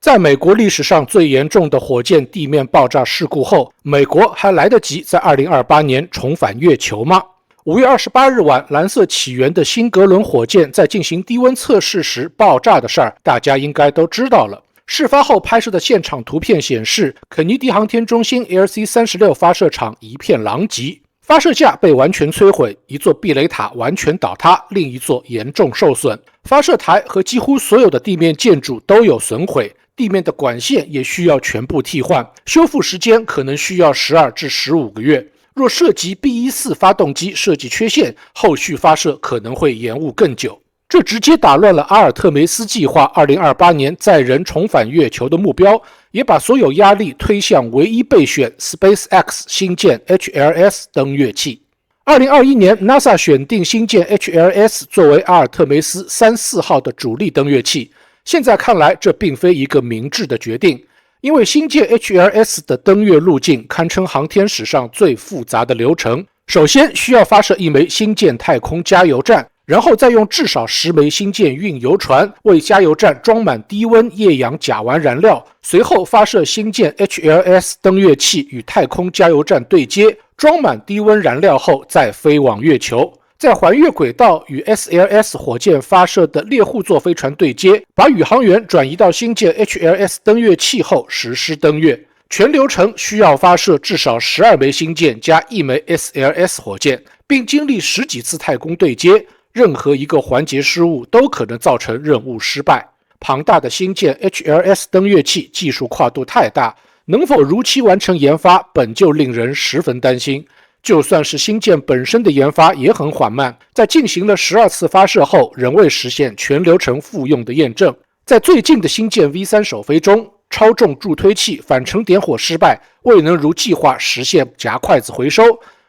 在美国历史上最严重的火箭地面爆炸事故后，美国还来得及在2028年重返月球吗？5月28日晚，蓝色起源的新格伦火箭在进行低温测试时爆炸的事儿，大家应该都知道了。事发后拍摄的现场图片显示，肯尼迪航天中心 LC-36 发射场一片狼藉，发射架被完全摧毁，一座避雷塔完全倒塌，另一座严重受损。发射台和几乎所有的地面建筑都有损毁，地面的管线也需要全部替换，修复时间可能需要12至15个月。若涉及 B-14 发动机设计缺陷，后续发射可能会延误更久。这直接打乱了阿尔特梅斯计划2028年载人重返月球的目标，也把所有压力推向唯一备选 SpaceX 新建 HLS 登月器。2021年 NASA 选定新建 HLS 作为阿尔特梅斯3、4号的主力登月器，现在看来这并非一个明智的决定，因为新建 HLS 的登月路径堪称航天史上最复杂的流程。首先需要发射一枚星舰太空加油站，然后再用至少10枚星舰运油船为加油站装满低温液氧甲烷燃料，随后发射星舰 HLS 登月器与太空加油站对接，装满低温燃料后再飞往月球，在环月轨道与 SLS 火箭发射的猎户座飞船对接，把宇航员转移到星舰 HLS 登月器后实施登月。全流程需要发射至少12枚星舰加1枚 SLS 火箭，并经历10几次太空对接，任何一个环节失误都可能造成任务失败。庞大的星舰 HLS 登月器技术跨度太大，能否如期完成研发本就令人十分担心。就算是星舰本身的研发也很缓慢，在进行了12次发射后，仍未实现全流程复用的验证。在最近的星舰 V3 首飞中，超重助推器反程点火失败，未能如计划实现夹筷子回收。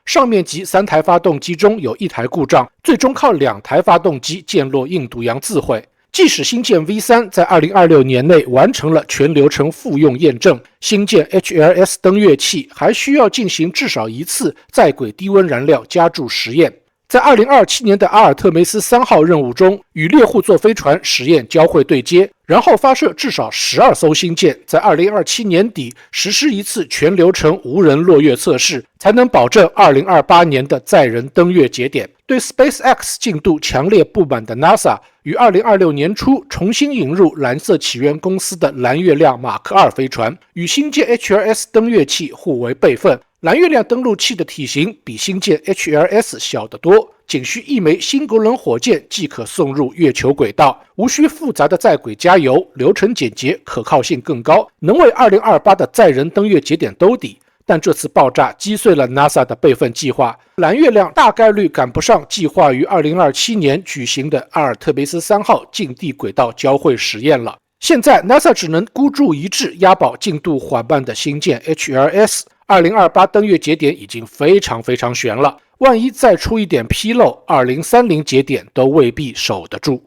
上面级3台发动机中有1台故障，最终靠2台发动机溅落印度洋自毁。即使星舰 V3 在2026年内完成了全流程复用验证，星舰 HLS 登月器还需要进行至少1次在轨低温燃料加注实验。在2027年的阿尔特梅斯3号任务中，与猎户座飞船实验交会对接，然后发射至少12艘星舰，在2027年底实施一次全流程无人落月测试，才能保证2028年的载人登月节点。对 SpaceX 进度强烈不满的 NASA 于2026年初重新引入蓝色起源公司的蓝月亮马克2飞船，与新建 HLS 登月器互为备份。蓝月亮登陆器的体型比新建 HLS 小得多，仅需1枚新格伦火箭即可送入月球轨道，无需复杂的在轨加油，流程简洁，可靠性更高，能为2028的载人登月节点兜底。但这次爆炸击碎了 NASA 的备份计划，蓝月亮大概率赶不上计划于2027年举行的阿尔特梅斯3号近地轨道交会实验了。现在 NASA 只能孤注一掷，押宝进度缓慢的新建 HLS。2028登月节点已经非常悬了，万一再出一点纰漏，2030节点都未必守得住。